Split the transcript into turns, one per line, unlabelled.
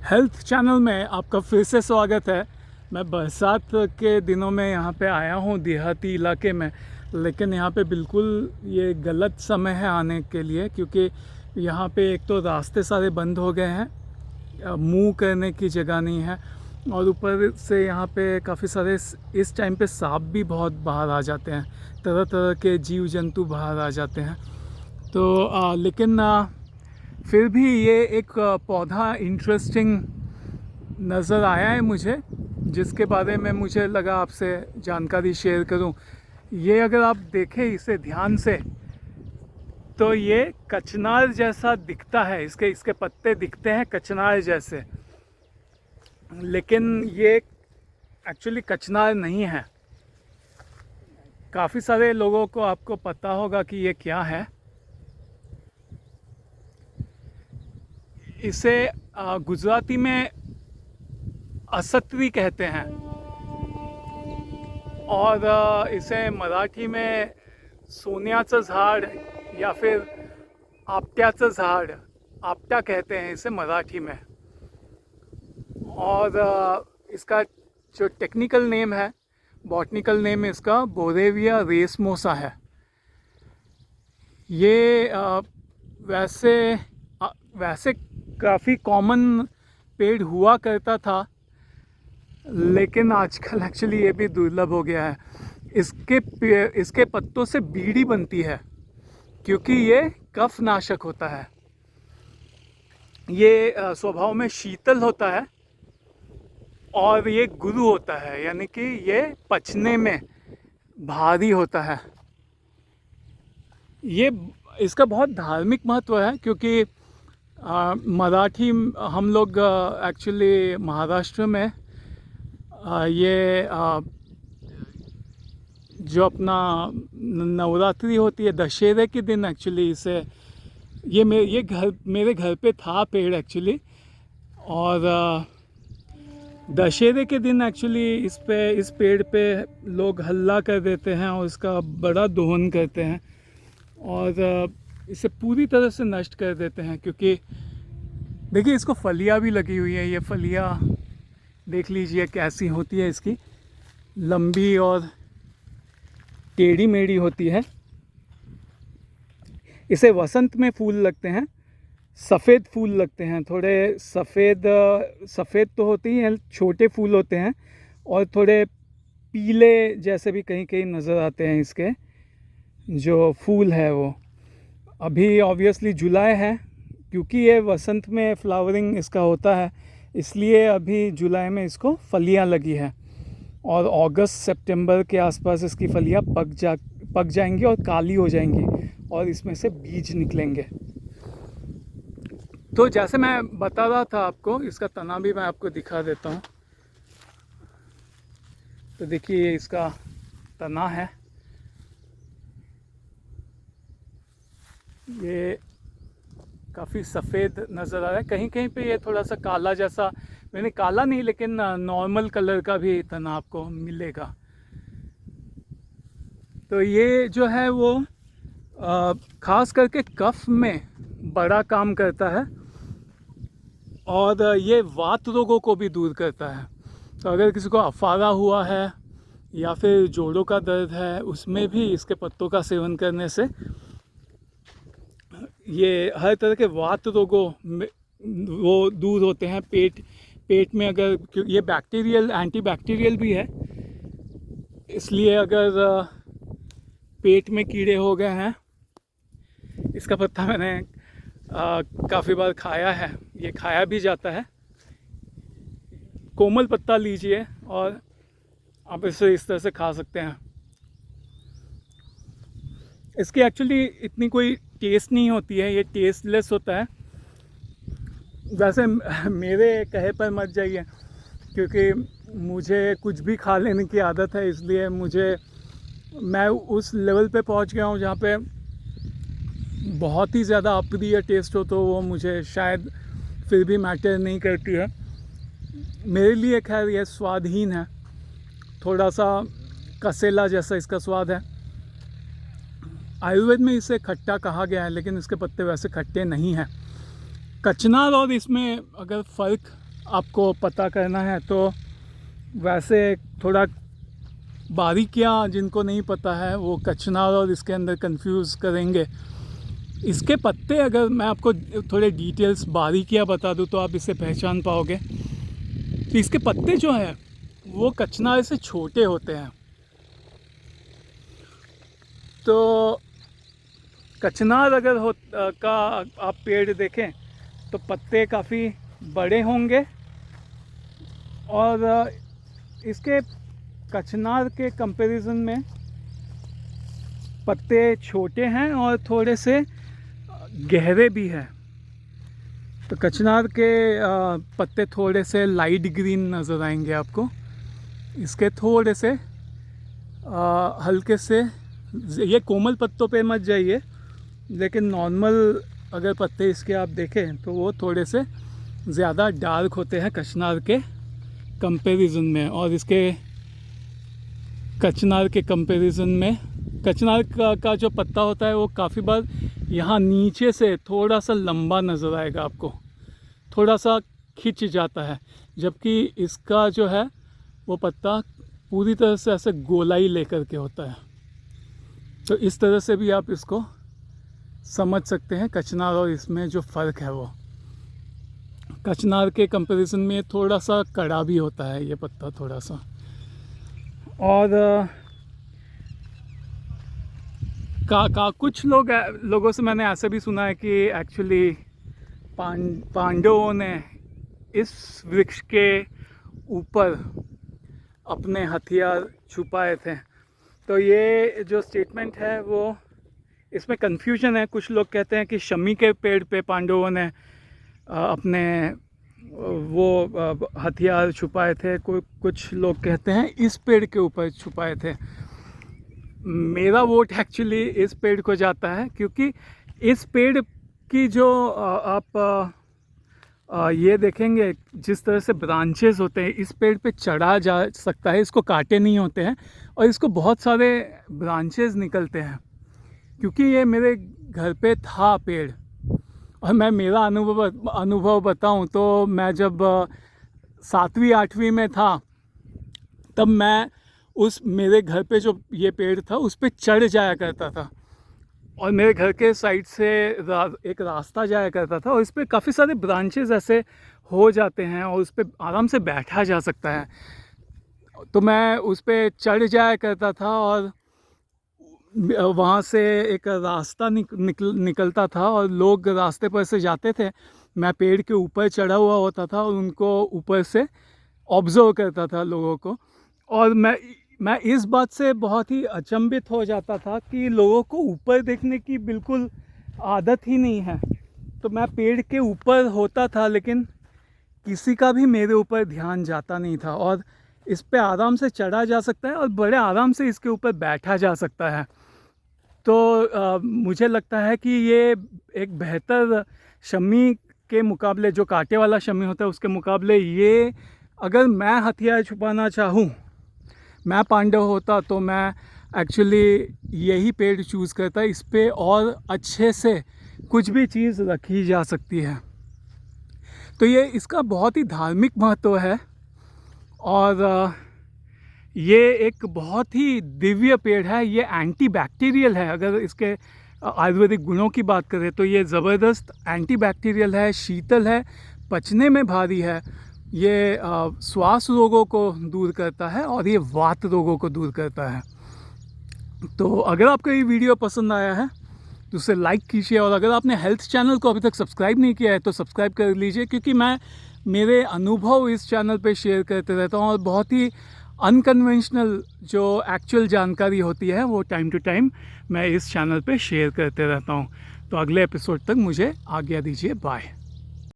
Health channel में आपका फिर से स्वागत है। मैं बरसात के दिनों में यहाँ पे आया हूँ देहाती इलाके में, लेकिन यहाँ पे बिल्कुल ये गलत समय है आने के लिए, क्योंकि यहाँ पे एक तो रास्ते सारे बंद हो गए हैं, मुंह करने की जगह नहीं है, और ऊपर से यहाँ पे काफ़ी सारे इस टाइम पे सांप भी बहुत बाहर आ जाते हैं, तरह तरह के जीव जंतु बाहर आ जाते हैं। तो लेकिन फिर भी ये एक पौधा इंटरेस्टिंग नज़र आया है मुझे, जिसके बारे में मुझे लगा आपसे जानकारी शेयर करूं। ये अगर आप देखें इसे ध्यान से तो ये कचनार जैसा दिखता है, इसके पत्ते दिखते हैं कचनार जैसे, लेकिन ये एक्चुअली कचनार नहीं है। काफ़ी सारे लोगों को आपको पता होगा कि ये क्या है। इसे गुजराती में असत्री कहते हैं, और इसे मराठी में सोन्याचं झाड या फिर आपट्याचं झाड, आपटा कहते हैं इसे मराठी में। और इसका जो टेक्निकल नेम है, बॉटनिकल नेम इसका बोरेविया रेसमोसा है। ये वैसे काफ़ी कॉमन पेड़ हुआ करता था, लेकिन आजकल एक्चुअली ये भी दुर्लभ हो गया है। इसके पत्तों से बीड़ी बनती है, क्योंकि ये कफ नाशक होता है। ये स्वभाव में शीतल होता है, और ये गुरु होता है, यानी कि ये पचने में भारी होता है। ये इसका बहुत धार्मिक महत्व है, क्योंकि मराठी हम लोग एक्चुअली महाराष्ट्र में ये जो अपना नवरात्रि होती है दशहरे के दिन, एक्चुअली इसे ये मेरे घर पे था पेड़ एक्चुअली, और दशहरे के दिन एक्चुअली इस पेड़ पे लोग हल्ला कर देते हैं और इसका बड़ा दोहन करते हैं, और इसे पूरी तरह से नष्ट कर देते हैं। क्योंकि देखिए इसको फलियाँ भी लगी हुई है, ये फलियाँ देख लीजिए कैसी होती है, इसकी लंबी और टेढ़ी मेढ़ी होती है। इसे वसंत में फूल लगते हैं, सफ़ेद फूल लगते हैं, थोड़े सफ़ेद तो होते ही हैं, छोटे फूल होते हैं, और थोड़े पीले जैसे भी कहीं कहीं नज़र आते हैं इसके जो फूल है वो। अभी ऑब्वियसली जुलाई है, क्योंकि ये वसंत में फ्लावरिंग इसका होता है, इसलिए अभी जुलाई में इसको फलियां लगी है, और अगस्त सितंबर के आसपास इसकी फलियां पक जाएंगी और काली हो जाएंगी, और इसमें से बीज निकलेंगे। तो जैसे मैं बता रहा था आपको, इसका तना भी मैं आपको दिखा देता हूँ। तो देखिए ये इसका तना है, ये काफ़ी सफ़ेद नज़र आ रहा है, कहीं कहीं पे ये थोड़ा सा काला जैसा, मैंने काला नहीं लेकिन नॉर्मल कलर का भी तना आपको मिलेगा। तो ये जो है वो ख़ास करके कफ में बड़ा काम करता है, और ये वात रोगों को भी दूर करता है। तो अगर किसी को अफारा हुआ है या फिर जोड़ों का दर्द है, उसमें भी इसके पत्तों का सेवन करने से ये हर तरह के वात रोगों में वो दूर होते हैं। पेट में अगर, ये बैक्टीरियल एंटीबैक्टीरियल भी है, इसलिए अगर पेट में कीड़े हो गए हैं, इसका पत्ता मैंने काफ़ी बार खाया है, ये खाया भी जाता है। कोमल पत्ता लीजिए और आप इसे इस तरह से खा सकते हैं। इसकी एक्चुअली इतनी कोई टेस्ट नहीं होती है, ये टेस्टलेस होता है। वैसे मेरे कहे पर मत जाइए, क्योंकि मुझे कुछ भी खा लेने की आदत है, इसलिए मैं उस लेवल पे पहुंच गया हूं जहाँ पे बहुत ही ज़्यादा अप्रिय टेस्ट हो तो वो मुझे शायद फिर भी मैटर नहीं करती है। मेरे लिए खैर ये स्वादहीन है, थोड़ा सा कसेला जैसा इसका स्वाद है। आयुर्वेद में इसे खट्टा कहा गया है, लेकिन इसके पत्ते वैसे खट्टे नहीं हैं। कचनार और इसमें अगर फ़र्क आपको पता करना है तो वैसे थोड़ा बारीकियाँ जिनको नहीं पता है वो कचनार और इसके अंदर कंफ्यूज करेंगे। इसके पत्ते अगर मैं आपको थोड़े डिटेल्स बारीकियाँ बता दूँ तो आप इसे पहचान पाओगे। तो इसके पत्ते जो हैं वो कचनार से छोटे होते हैं। तो कचनार अगर का आप पेड़ देखें तो पत्ते काफ़ी बड़े होंगे और इसके कचनार के कंपैरिजन में पत्ते छोटे हैं और थोड़े से गहरे भी हैं। तो कचनार के पत्ते थोड़े से लाइट ग्रीन नज़र आएंगे आपको। इसके थोड़े से हल्के से, ये कोमल पत्तों पे मत जाइए, लेकिन नॉर्मल अगर पत्ते इसके आप देखें तो वो थोड़े से ज़्यादा डार्क होते हैं कचनार के कंपैरिजन में। और इसके कचनार के कंपैरिजन में कचनार का जो पत्ता होता है वो काफ़ी बार यहाँ नीचे से थोड़ा सा लंबा नज़र आएगा आपको, थोड़ा सा खिंच जाता है, जबकि इसका जो है वो पत्ता पूरी तरह से ऐसे गोलाई लेकर के होता है। तो इस तरह से भी आप इसको समझ सकते हैं कचनार और इसमें जो फ़र्क है वो। कचनार के कंपैरिजन में थोड़ा सा कड़ा भी होता है ये पत्ता थोड़ा सा। और कुछ लोगों से मैंने ऐसा भी सुना है कि एक्चुअली पांडवों ने इस वृक्ष के ऊपर अपने हथियार छुपाए थे। तो ये जो स्टेटमेंट है वो, इसमें कन्फ्यूजन है। कुछ लोग कहते हैं कि शमी के पेड़ पे पांडवों ने अपने वो हथियार छुपाए थे, कुछ लोग कहते हैं इस पेड़ के ऊपर छुपाए थे। मेरा वोट एक्चुअली इस पेड़ को जाता है, क्योंकि इस पेड़ की जो आप ये देखेंगे जिस तरह से ब्रांचेस होते हैं, इस पेड़ पे चढ़ा जा सकता है, इसको काटे नहीं होते हैं और इसको बहुत सारे ब्रांचेस निकलते हैं। क्योंकि ये मेरे घर पे था पेड़, और मैं मेरा अनुभव बताऊं तो मैं जब 7वीं 8वीं में था तब मैं मेरे घर पे जो ये पेड़ था उस पे चढ़ जाया करता था, और मेरे घर के साइड से एक रास्ता जाया करता था और इस पे काफ़ी सारे ब्रांचेस ऐसे हो जाते हैं और उस पे आराम से बैठा जा सकता है। तो मैं उस पे चढ़ जाया करता था और वहाँ से एक रास्ता निकलता था और लोग रास्ते पर से जाते थे। मैं पेड़ के ऊपर चढ़ा हुआ होता था और उनको ऊपर से ऑब्ज़र्व करता था लोगों को, और मैं इस बात से बहुत ही अचंभित हो जाता था कि लोगों को ऊपर देखने की बिल्कुल आदत ही नहीं है। तो मैं पेड़ के ऊपर होता था लेकिन किसी का भी मेरे ऊपर ध्यान जाता नहीं था, और इस पे आराम से चढ़ा जा सकता है और बड़े आराम से इसके ऊपर बैठा जा सकता है। तो मुझे लगता है कि ये एक बेहतर शमी के मुकाबले, जो कांटे वाला शमी होता है उसके मुकाबले, ये अगर मैं हथियार छुपाना चाहूँ, मैं पांडव होता तो मैं एक्चुअली यही पेड़ चूज़ करता। इस पे और अच्छे से कुछ भी चीज़ रखी जा सकती है। तो ये इसका बहुत ही धार्मिक महत्व है, और ये एक बहुत ही दिव्य पेड़ है। ये एंटी बैक्टीरियल है। अगर इसके आयुर्वेदिक गुणों की बात करें तो ये ज़बरदस्त एंटी बैक्टीरियल है, शीतल है, पचने में भारी है, ये श्वास रोगों को दूर करता है और ये वात रोगों को दूर करता है। तो अगर आपको ये वीडियो पसंद आया है तो उसे लाइक कीजिए, और अगर आपने हेल्थ चैनल को अभी तक सब्सक्राइब नहीं किया है तो सब्सक्राइब कर लीजिए, क्योंकि मैं मेरे अनुभव इस चैनल पे शेयर करते रहता हूँ और बहुत ही अनकन्वेंशनल जो एक्चुअल जानकारी होती है वो टाइम टू टाइम मैं इस चैनल पे शेयर करते रहता हूँ। तो अगले एपिसोड तक मुझे आज्ञा दीजिए। बाय।